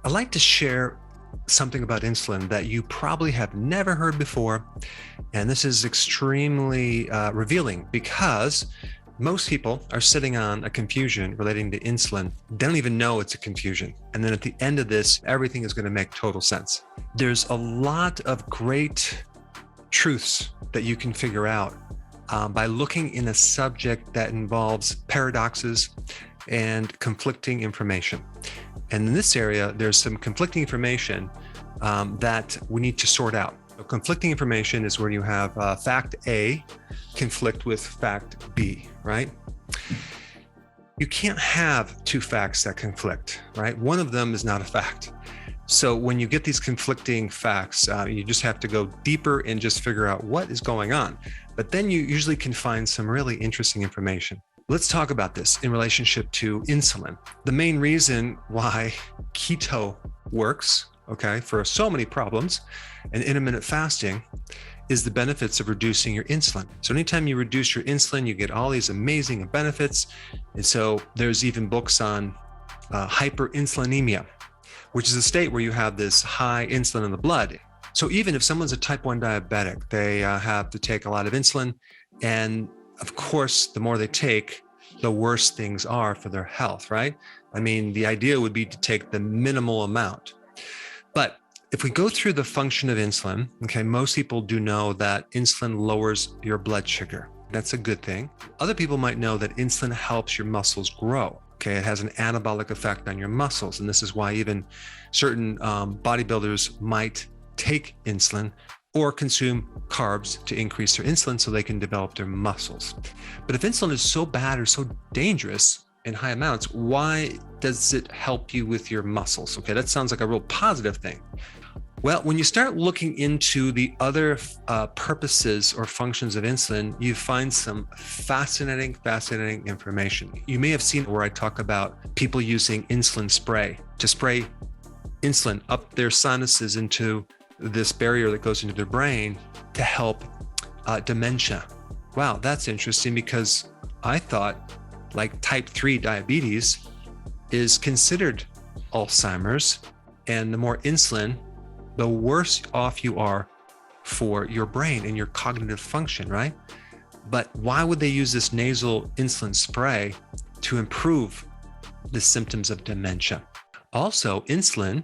I'd like to share something about insulin that you probably have never heard before. And this is extremely revealing because most people are sitting on a confusion relating to insulin. They don't even know it's a confusion. And then at the end of this, everything is going to make total sense. There's a lot of great truths that you can figure out by looking in a subject that involves paradoxes and conflicting information. And in this area, there's some conflicting information that we need to sort out. So conflicting information is where you have fact A conflict with fact B, right? You can't have two facts that conflict, right? One of them is not a fact. So when you get these conflicting facts, you just have to go deeper and just figure out what is going on. But then you usually can find some really interesting information. Let's talk about this in relationship to insulin. The main reason why keto works, for so many problems and intermittent fasting is the benefits of reducing your insulin. So anytime you reduce your insulin, you get all these amazing benefits. And so there's even books on hyperinsulinemia, which is a state where you have this high insulin in the blood. So even if someone's a type 1 diabetic, they have to take a lot of insulin. And of course, the more they take, the worse things are for their health, right? I mean, the idea would be to take the minimal amount. But if we go through the function of insulin, most people do know that insulin lowers your blood sugar. That's a good thing. Other people might know that insulin helps your muscles grow. It has an anabolic effect on your muscles. And this is why even certain bodybuilders might take insulin or consume carbs to increase their insulin so they can develop their muscles. But if insulin is so bad or so dangerous in high amounts, why does it help you with your muscles? That sounds like a real positive thing. Well, when you start looking into the other purposes or functions of insulin, you find some fascinating information. You may have seen where I talk about people using insulin spray to spray insulin up their sinuses into this barrier that goes into their brain to help dementia. Wow, that's interesting because I thought like type 3 diabetes is considered Alzheimer's, and the more insulin, the worse off you are for your brain and your cognitive function, right? But why would they use this nasal insulin spray to improve the symptoms of dementia? Also, insulin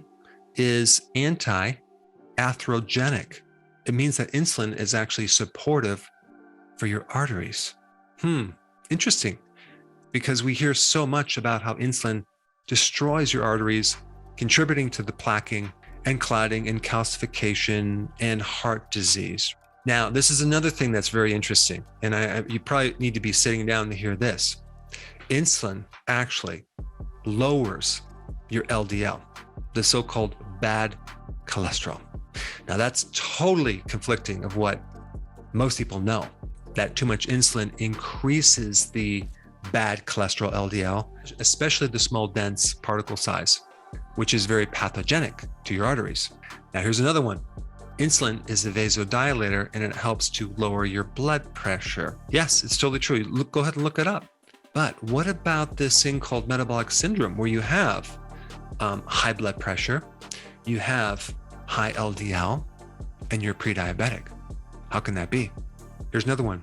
is anti-atherogenic. It means that insulin is actually supportive for your arteries. Interesting, because we hear so much about how insulin destroys your arteries, contributing to the plaquing and clotting and calcification and heart disease. Now, this is another thing that's very interesting, and you probably need to be sitting down to hear this. Insulin actually lowers your LDL, the so-called bad cholesterol. Now, that's totally conflicting of what most people know, that too much insulin increases the bad cholesterol LDL, especially the small dense particle size, which is very pathogenic to your arteries. Now, here's another one. Insulin is a vasodilator and it helps to lower your blood pressure. Yes, it's totally true. Go ahead and look it up. But what about this thing called metabolic syndrome where you have high blood pressure, you have high LDL, and you're pre-diabetic? How can that be? Here's another one.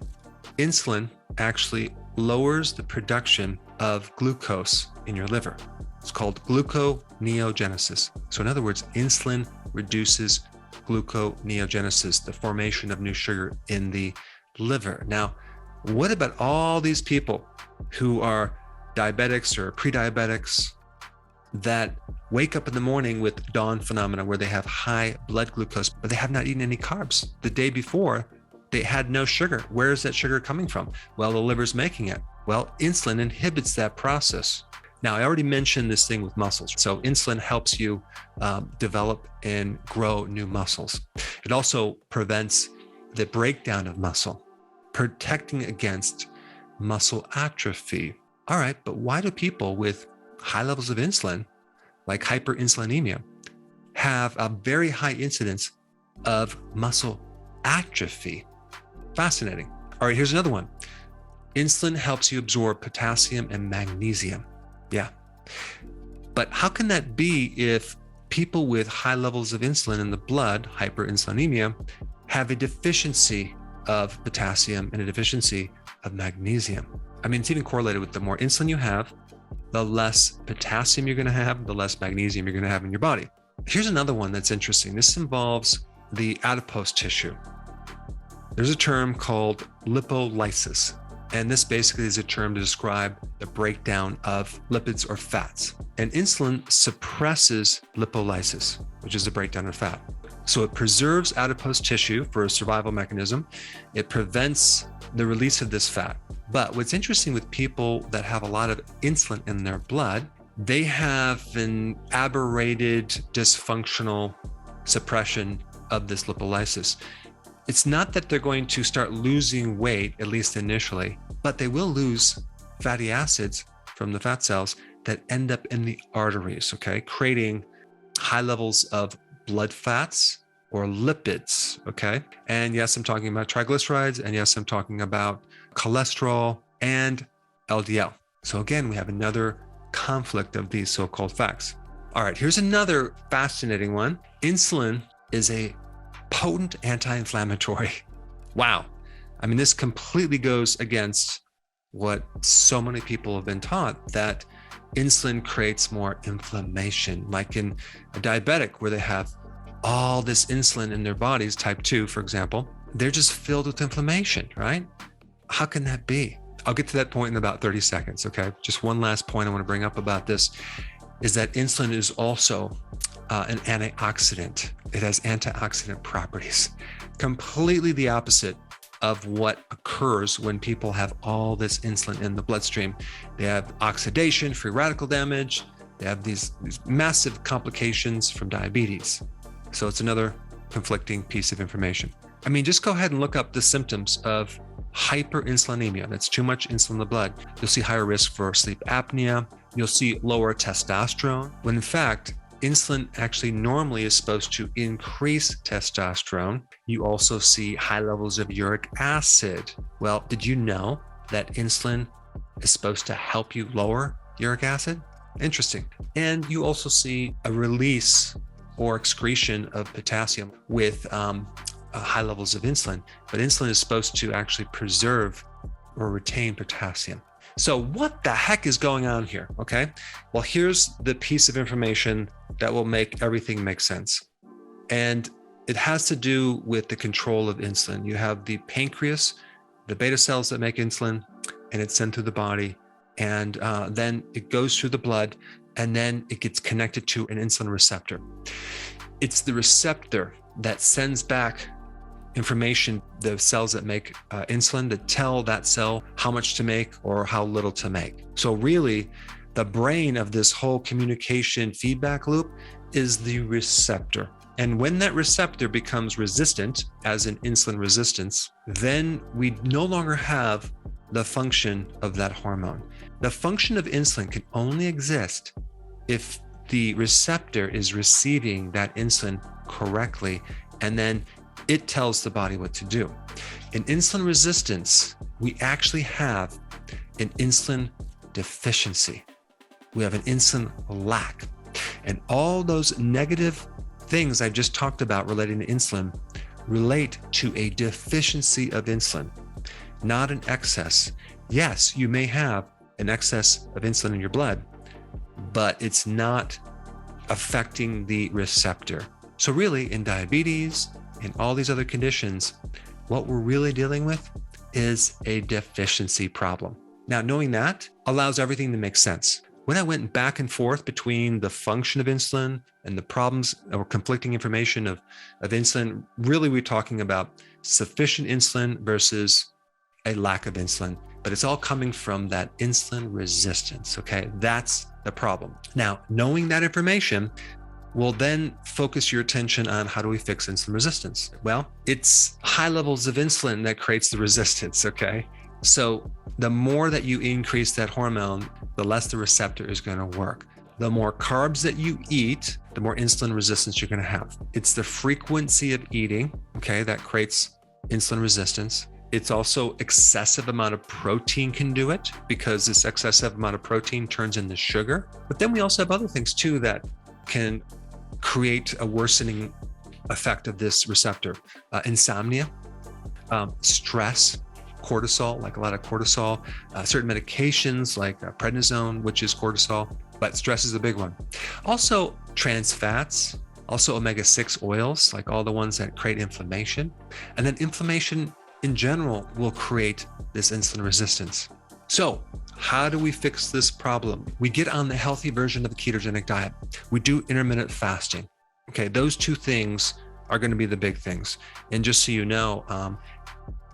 Insulin actually lowers the production of glucose in your liver. It's called gluconeogenesis. So in other words, insulin reduces gluconeogenesis, the formation of new sugar in the liver. Now, what about all these people who are diabetics or pre-diabetics that wake up in the morning with dawn phenomena where they have high blood glucose, but they have not eaten any carbs? The day before, they had no sugar. Where is that sugar coming from? Well, the liver's making it. Well, insulin inhibits that process. Now, I already mentioned this thing with muscles. So insulin helps you develop and grow new muscles. It also prevents the breakdown of muscle, protecting against muscle atrophy. All right, but why do people with high levels of insulin, like hyperinsulinemia, have a very high incidence of muscle atrophy? Fascinating. All right, here's another one. Insulin helps you absorb potassium and magnesium. Yeah. But how can that be if people with high levels of insulin in the blood, hyperinsulinemia, have a deficiency of potassium and a deficiency of magnesium. I mean, it's even correlated with the more insulin you have, the less potassium you're going to have, the less magnesium you're going to have in your body. Here's another one that's interesting. This involves the adipose tissue. There's a term called lipolysis, and this basically is a term to describe the breakdown of lipids or fats. And insulin suppresses lipolysis, which is the breakdown of fat. So it preserves adipose tissue for a survival mechanism. It prevents the release of this fat. But what's interesting with people that have a lot of insulin in their blood, they have an aberrated, dysfunctional suppression of this lipolysis. It's not that they're going to start losing weight, at least initially, but they will lose fatty acids from the fat cells that end up in the arteries, okay, creating high levels of blood fats or lipids, okay? And yes, I'm talking about triglycerides, and yes, I'm talking about cholesterol and LDL. So again, we have another conflict of these so-called facts. All right, here's another fascinating one. Insulin is a potent anti-inflammatory. Wow. I mean, this completely goes against what so many people have been taught, that insulin creates more inflammation, like in a diabetic where they have all this insulin in their bodies, type 2, for example, they're just filled with inflammation, right? How can that be? I'll get to that point in about 30 seconds, okay? Just one last point I want to bring up about this is that insulin is also an antioxidant. It has antioxidant properties, completely the opposite of what occurs when people have all this insulin in the bloodstream. They have oxidation, free radical damage. They have these massive complications from diabetes. So it's another conflicting piece of information. I mean, just go ahead and look up the symptoms of hyperinsulinemia. That's too much insulin in the blood. You'll see higher risk for sleep apnea. You'll see lower testosterone, when in fact, insulin actually normally is supposed to increase testosterone. You also see high levels of uric acid. Well, did you know that insulin is supposed to help you lower uric acid? Interesting. And you also see a release or excretion of potassium with high levels of insulin. But insulin is supposed to actually preserve or retain potassium. So what the heck is going on here? Okay. Well, here's the piece of information that will make everything make sense. And it has to do with the control of insulin. You have the pancreas, the beta cells that make insulin, and it's sent through the body. And then it goes through the blood, and then it gets connected to an insulin receptor. It's the receptor that sends back information, the cells that make insulin, that tell that cell how much to make or how little to make. So really, the brain of this whole communication feedback loop is the receptor. And when that receptor becomes resistant, as in insulin resistance, then we no longer have the function of that hormone. The function of insulin can only exist if the receptor is receiving that insulin correctly, and then it tells the body what to do. In insulin resistance, we actually have an insulin deficiency. We have an insulin lack. And all those negative things I just talked about relating to insulin relate to a deficiency of insulin, not an excess. Yes, you may have an excess of insulin in your blood, but it's not affecting the receptor. So really, in diabetes, in all these other conditions, what we're really dealing with is a deficiency problem. Now, knowing that allows everything to make sense. When I went back and forth between the function of insulin and the problems or conflicting information of insulin, really we're talking about sufficient insulin versus a lack of insulin, but it's all coming from that insulin resistance, okay? That's the problem. Now, knowing that information will then focus your attention on how do we fix insulin resistance? Well, it's high levels of insulin that creates the resistance, okay? So the more that you increase that hormone, the less the receptor is going to work. The more carbs that you eat, the more insulin resistance you're going to have. It's the frequency of eating, okay, that creates insulin resistance. It's also excessive amount of protein can do it, because this excessive amount of protein turns into sugar. But then we also have other things too that can create a worsening effect of this receptor. Insomnia, stress, cortisol, like a lot of cortisol, certain medications like prednisone, which is cortisol, but stress is a big one. Also trans fats, also omega-6 oils, like all the ones that create inflammation. And then inflammation in general will create this insulin resistance. So how do we fix this problem? We get on the healthy version of the ketogenic diet. We do intermittent fasting. Okay, those two things are going to be the big things. And just so you know,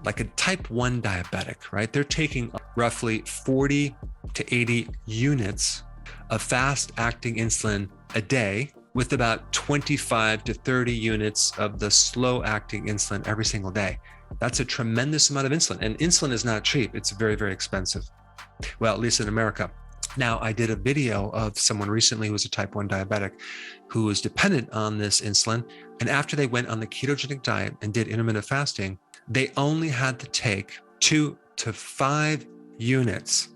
like a type 1 diabetic, right? They're taking roughly 40 to 80 units of fast-acting insulin a day, with about 25 to 30 units of the slow-acting insulin every single day. That's a tremendous amount of insulin. And insulin is not cheap. It's very, very expensive. Well, at least in America. Now, I did a video of someone recently who was a type 1 diabetic who was dependent on this insulin. And after they went on the ketogenic diet and did intermittent fasting, they only had to take 2 to 5 units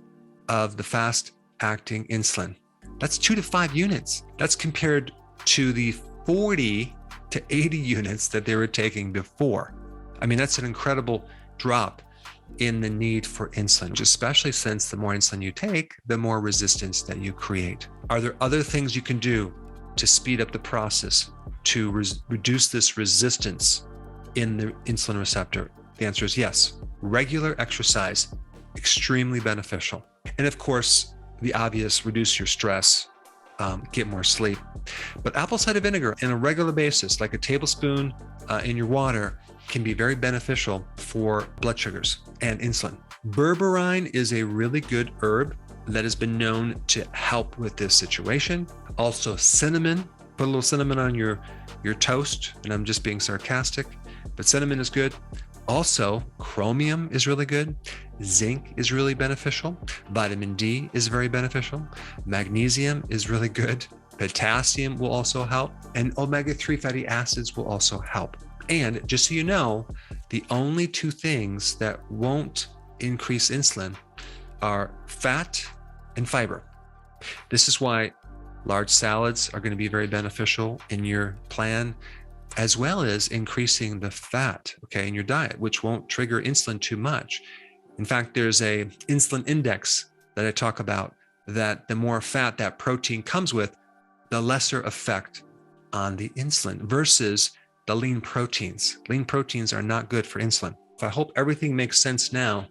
of the fast-acting insulin. That's 2 to 5 units. That's compared to the 40 to 80 units that they were taking before. I mean, that's an incredible drop in the need for insulin, especially since the more insulin you take, the more resistance that you create. Are there other things you can do to speed up the process to reduce this resistance in the insulin receptor? The answer is yes. Regular exercise, extremely beneficial. And of course, the obvious, reduce your stress, get more sleep. But apple cider vinegar on a regular basis, like a tablespoon in your water, can be very beneficial for blood sugars and insulin. Berberine is a really good herb that has been known to help with this situation. Also cinnamon, put a little cinnamon on your toast, and I'm just being sarcastic, but cinnamon is good. Also, chromium is really good. Zinc is really beneficial. Vitamin D is very beneficial. Magnesium is really good. Potassium will also help. And omega-3 fatty acids will also help. And just so you know, the only two things that won't increase insulin are fat and fiber. This is why large salads are going to be very beneficial in your plan, as well as increasing the fat, in your diet, which won't trigger insulin too much. In fact, there's a insulin index that I talk about, that the more fat that protein comes with, the lesser effect on the insulin versus the lean proteins. Lean proteins are not good for insulin. I hope everything makes sense now.